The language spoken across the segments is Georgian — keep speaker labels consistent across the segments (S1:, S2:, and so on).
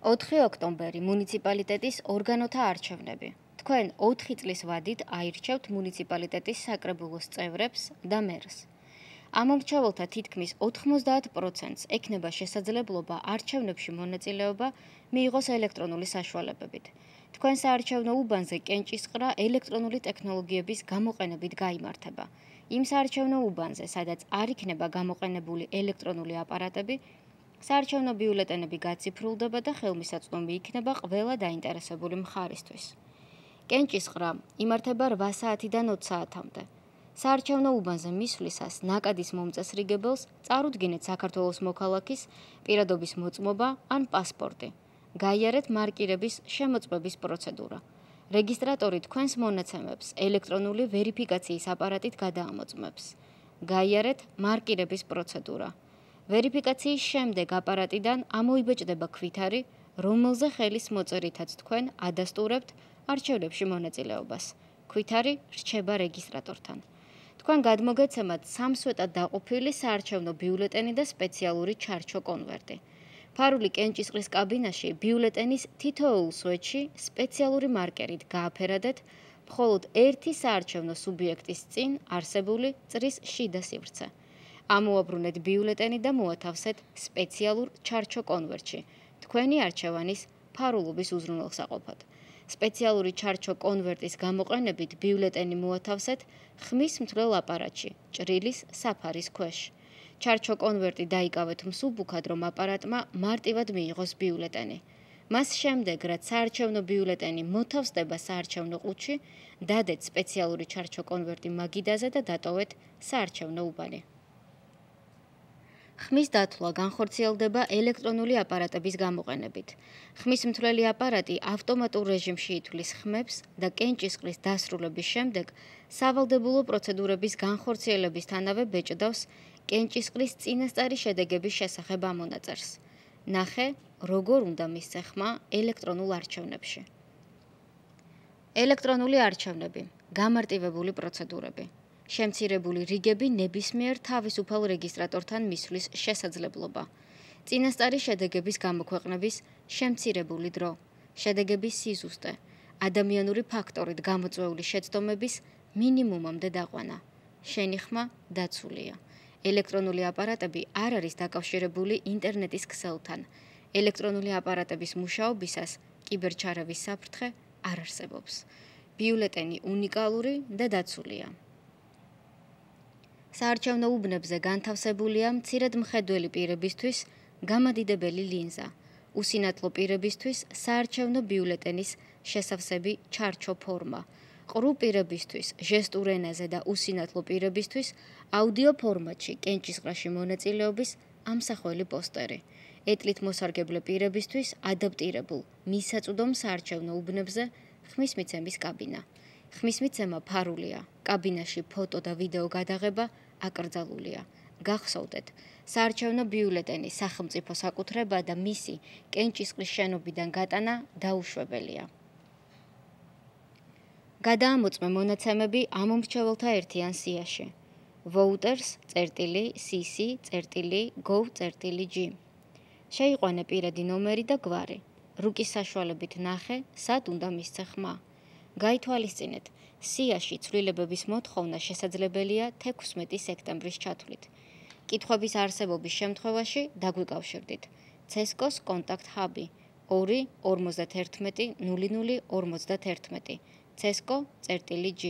S1: 4 ოქტომბერი მუნიციპალიტეტის ორგანოთა არჩევნები. თქვენ 4 წლის ვადით აირჩევთ მუნიციპალიტეტის საკრებულოს წევრებს და მერს. ამომრჩეველთა თითქმის 90%-ს ექნება შესაძლებლობა არჩევნებში მონაწილეობა მიიღოს ელექტრონული საშუალებებით. თქვენ საარჩევნო უბანზე კენჭისყრა ელექტრონული ტექნოლოგიების გამოყენებით გაიმართება. იმ საარჩევნო უბანზე, სადაც არ იქნება გამოყენებული ელექტრონული აპარატები, საარჩევნო ბიულეტენები გაციფრულდება და ხელმისაწვდომი იქნება ყველა დაინტერესებული მხარისთვის. კენჭისყრა იმართება 8 საათიდან 20 საათამდე. საარჩევნო უბანზე მისვლისას ნაკადის მომწესრიგებელს წარუდგინეთ საქართველოს მოქალაქის პირადობის მოწმობა ან პასპორტი. გაიარეთ მარკირების შემოწმების პროცედურა. რეგისტრატორი თქვენს მონაცემებს ელექტრონული ვერიფიკაციის აპარატით გადაამოწმებს. გაიარეთ მარკირების პროცედურა. ვერიფიკაციის შემდეგ აპარატიდან ამოიბეჭდება ქვითარი, რომელზე ხელის მოწერითაც თქვენ ადასტურებთ არჩევნებში მონაწილეობას. ქვითარი რჩება რეგისტრატორთან. თქვენ გადმოგეცემათ სამსვეტად დაყოფილი საარჩევნო ბიულეტენი და სპეციალური ჩარჩო კონვერტი. ფარული კენჭისყრის კაბინაში ბიულეტენის თითოეულ სვეტში სპეციალური მარკერით გააფერადეთ მხოლოდ ერთი საარჩევნო სუბიექტის წინ არსებული წრის შიდა სივრცე. ამოაბრუნეთ ბიულეტენი და მოათავსეთ სპეციალურ ჩარჩო კონვერტში თქვენი არჩევანის ფარულობის უზრუნველსაყოფად. სპეციალური ჩარჩო კონვერტის გამოყენებით ბიულეტენი მოათავსეთ ხმის მთლელ აპარატში, ჭრილის საფარის ქვეშ. ჩარჩო კონვერტი დაიკავეთ მსუბუქად, რომ აპარატმა მარტივად მიიღოს ბიულეტენი. მას შემდეგ, რაც საარჩევნო ბიულეტენი მოთავსდება საარჩევნო ყუთში, დადეთ სპეციალური ჩარჩო კონვერტი მაგიდაზე და დატოვეთ საარჩევნო უბანი. ხმის დათვლა განხორციელდება ელექტრონული აპარატების გამოყენებით. ხმის მთლელი აპარატი ავტომატურ რეჟიმში ითვლის ხმებს და კენჭისყრის დასრულების შემდეგ სავალდებულო პროცედურების განხორციელებისთანავე ბეჭდავს კენჭისყრის წინასწარი შედეგების შესახებ ამონაწერს. ნახე, როგორ უნდა მისცე ხმა ელექტრონულ არჩევნებში. ელექტრონული არჩევნები, გამარტივებული პროცედურები. შემცირებული რიგები ნებისმიერ თავისუფალ რეგისტრატორთან მისვლის შესაძლებლობა. წინასწარი შედეგების გამოქვეყნების შემცირებული დრო. შედეგების სიზუსტე. ადამიანური ფაქტორით გამოწვეული შეცდომების მინიმუმამდე დაყვანა. შენი ხმა დაცულია. ელექტრონული აპარატები არ არის დაკავშირებული ინტერნეტის ქსელთან. ელექტრონული აპარატების მუშაობისას კიბერჩარევის საფრთხე არ არსებობს. ბიულეტენი უნიკალური და დაცულია. საარჩევნო უბნებზე განთავსებულია მცირედ მხედველი პირებისთვის გამადიდებელი ლინზა. უსინათლო პირებისთვის საარჩევნო ბიულეტენის შესავსები ჩარჩო ფორმა. ყრუ პირებისთვის ჟესტურ ენაზე და უსინათლო პირებისთვის აუდიო ფორმატში კენჭისყრაში მონაწილეობის ამსახველი პოსტერი. ეტლით მოსარგებლე პირებისთვის ადაპტირებულ მისაწვდომ საარჩევნო უბნებზე ხმის მიცემის კაბინა. ხმის მიცემა ფარულია, კაბინაში ფოტო და ვიდეო გადაღება აკრძალულია. გახსოვდეთ, საარჩევნო ბიულეტენი სახელმწიფო საკუთრება და მისი კენჭისყრის შენობიდან გატანა დაუშვებელია. გადაამოწმე მონაცემები ამომრჩეველთა ერთიან სიაში. voters.cc.gov.g. შეიყვანე პირადი ნომერი და გვარი. რუკის საშუალებით ნახე, სად უნდა მისცე ხმა. გაითვალისწინეთ, სიაში ცვლილებების მოთხოვნა შესაძლებელია 16 სექტემბრის ჩათვლით. კითხვების არსებობის შემთხვევაში დაგვიკავშირდით. CESCO-ს კონტაქტ ჰაბი 2 51 00 51 CESCO.g.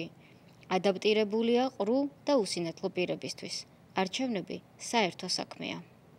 S1: ადაპტირებულია ყრუ და უსინათლო პირებისთვის. არჩევნები საერთო საქმეა.